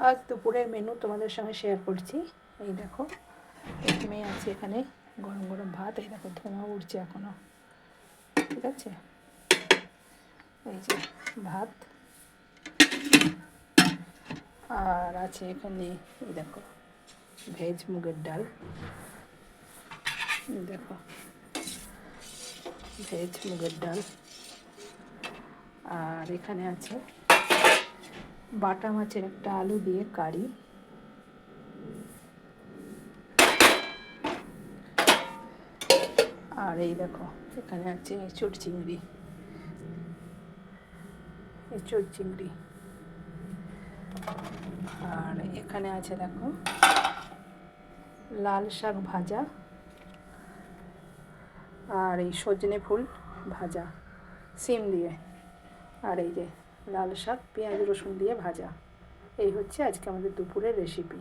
আজ দুপুরের মেনু তোমাদের সঙ্গে শেয়ার করছি। এই দেখো, প্রথমেই আছে এখানে গরম গরম ভাত। এই দেখো ধোঁয়া উঠছে এখনও, ঠিক আছে। এই যে ভাত, আর আছে এখানে এই দেখো ভেজ মুগের ডাল। দেখো ভেজ মুগের ডাল। আর এখানে আছে বাটা মাছের একটা আলু দিয়ে কারি। আর এই দেখো এখানে আছে এঁচোড় চিংড়ি, এঁচোড় চিংড়ি। আর এখানে আছে দেখো লাল শাক ভাজা, আর এই সজনে ফুল ভাজা সিম দিয়ে, আর এই যে লাল শাক পেঁয়াজ রসুন দিয়ে ভাজা। এই হচ্ছে আজকে আমাদের দুপুরের রেসিপি।